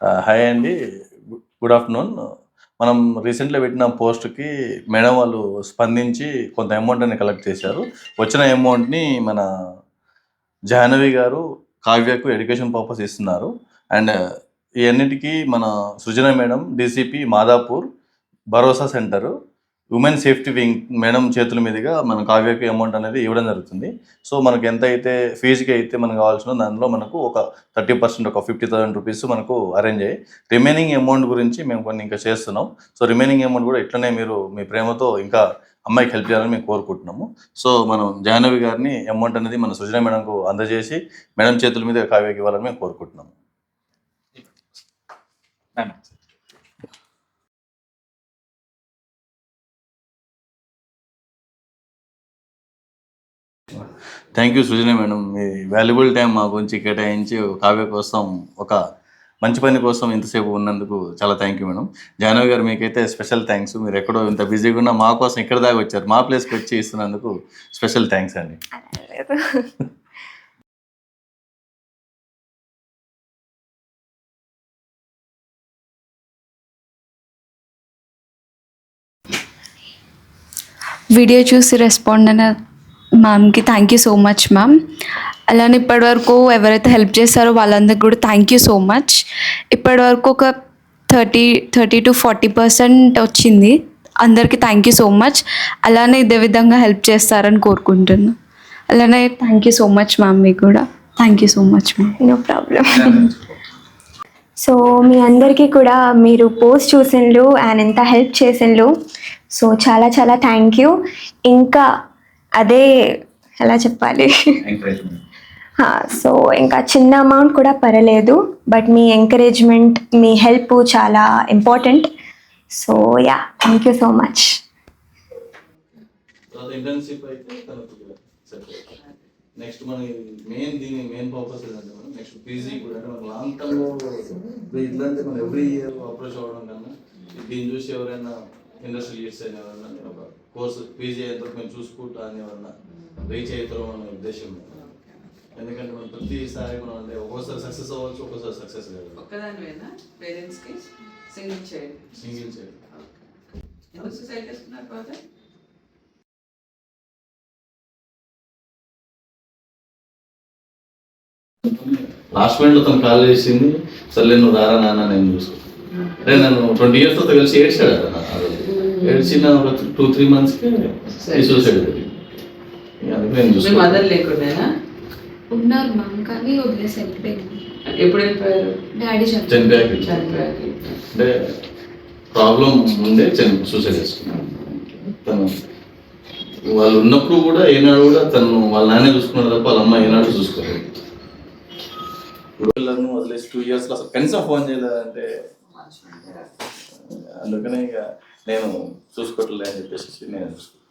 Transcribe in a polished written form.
Hi అండి. Good afternoon. మనం రీసెంట్‌గా పెట్టిన పోస్ట్‌కి మేడం వాళ్ళు స్పందించి కొంత అమౌంట్ కలెక్ట్ చేశారు. వచ్చిన అమౌంట్‌ని మన జాహ్నవి గారు కావ్యకు ఎడ్యుకేషన్ పర్పస్ ఇస్తున్నారు. అండ్ ఇయన్నిటికి మన సృజన మేడం డీసీపీ మాదాపూర్ భరోసా centre women safety wing madam చేతుల మీదుగా మన కావ్యకి అమౌంట్ అనేది ఇవ్వడం జరుగుతుంది. సో మనకు ఎంత అయితే ఫీజుకి అయితే మనకు కావాల్సిందో దానిలో మనకు ఒక 30% ఒక 50,000 రూపీస్ మనకు అరేంజ్ అయ్యాయి. రిమైనింగ్ అమౌంట్ గురించి మేము కొన్ని ఇంకా చేస్తున్నాం. సో రిమైనింగ్ అమౌంట్ కూడా ఇట్లనే మీరు మీ ప్రేమతో ఇంకా అమ్మాయికి హెల్ప్ చేయాలని మేము కోరుకుంటున్నాము. సో మనం జాహ్నవి గారిని అమౌంట్ అనేది మన సృజన మేడంకు అందజేసి మేడం చేతుల మీద కావ్యకి ఇవ్వాలని మేము కోరుకుంటున్నాము. Thank you Srujana madam. మీ వాల్యుబుల్ టైం మా గురించి కేటాయించి కావ్య కోసం ఒక మంచి పని కోసం ఇంతసేపు ఉన్నందుకు చాలా థ్యాంక్ యూ మేడం. జాహ్నవి గారు మీకైతే స్పెషల్ థ్యాంక్స్. మీరు ఎక్కడో ఇంత బిజీగా ఉన్నా మా కోసం ఇక్కడ దాకా వచ్చారు. మా ప్లేస్కి వచ్చి ఇస్తున్నందుకు స్పెషల్ థ్యాంక్స్ అండి. వీడియో చూసి రెస్పాండ్ అయిన మ్యామ్కి thank you so much ma'am. అలానే ఇప్పటివరకు ఎవరైతే హెల్ప్ చేస్తారో వాళ్ళందరికీ కూడా థ్యాంక్ యూ సో మచ్. ఇప్పటివరకు ఒక 30 to 40% వచ్చింది. అందరికీ థ్యాంక్ యూ సో మచ్. అలానే ఇదే విధంగా హెల్ప్ చేస్తారని కోరుకుంటున్నాను. అలానే thank you so much ma'am. మీకు కూడా thank you so much ma'am. No problem. So మీ అందరికీ కూడా మీరు పోస్ట్ చూసిండ్రు అండ్ ఎంత హెల్ప్ చేసిండ్రు. సో చాలా చాలా థ్యాంక్ యూ. ఇంకా అదే ఎలా చెప్పాలి, సో ఇంకా చిన్న అమౌంట్ కూడా పర్వాలేదు, బట్ మీ ఎంకరేజ్మెంట్ మీ హెల్ప్ చాలా important. So yeah, thank you so much. Next మన మెయిన్ పర్పస్ ఏంటంటే మనం నెక్స్ట్ పీజీ కూడా అంటే మనం లాంగ్ టర్మ్లో ఇట్లాంటి మనం ఎవ్రీ ఇయర్ అప్రోచ్ అవ్వడం కన్నా దీన్ని చూసి ఎవరైనా ఇండస్ట్రియల్ లీడ్స్ అయిన ఎవరైనా ఒక కోర్సు పీజీ అయితే మేము చూసుకుంటా అని ఎవరన్నా రీచ్ అవుతారో అనే ఉద్దేశం. ఎందుకంటే మనం ప్రతిసారి మనం అంటే ఒక్కోసారి సక్సెస్ అవ్వచ్చు, ఒక్కోసారి సక్సెస్ కాదు. ఒక్కదానివేనా పేరెంట్స్కి సింగిల్ చైల్డ్? ఎవరు సూసైడ్ చేసుకున్నారు ఫాదర్? లాస్ట్ మినిట్లో తను కాల్ చేసింది, సరే నువ్వు రారా నాన్న నేను చూసుకో అంటే నన్ను 20 years తో కలిసి ఏడ్చాడు అతను. ఏడ్చిన ఒక 2-3 monthsకి సూసైడ్ జరిగింది. అందుకే నేను చూసుకో. మదర్ లేకుండా ఉన్నారు మ్యామ్, కానీ వదిలేసి వెళ్ళిపోయింది. ఎప్పుడు వెళ్ళిపోయారు? డాడీ చనిపోయారు. అంటే ప్రాబ్లం ఉండే సూసైడ్ చేసుకున్నాను. తను వాళ్ళు ఉన్నప్పుడు కూడా ఏనాడు కూడా తను వాళ్ళ నాన్నే చూసుకున్నాడు తప్ప వాళ్ళ అమ్మ ఏనాడు చూసుకోలేదు. పిల్లలను వదిలేసి 2 years అసలు కనీసం ఫోన్ చేయలేదంటే అందుకనే ఇక నేను చూసుకోవట్లే అని చెప్పేసి నేను చూసుకున్నాను.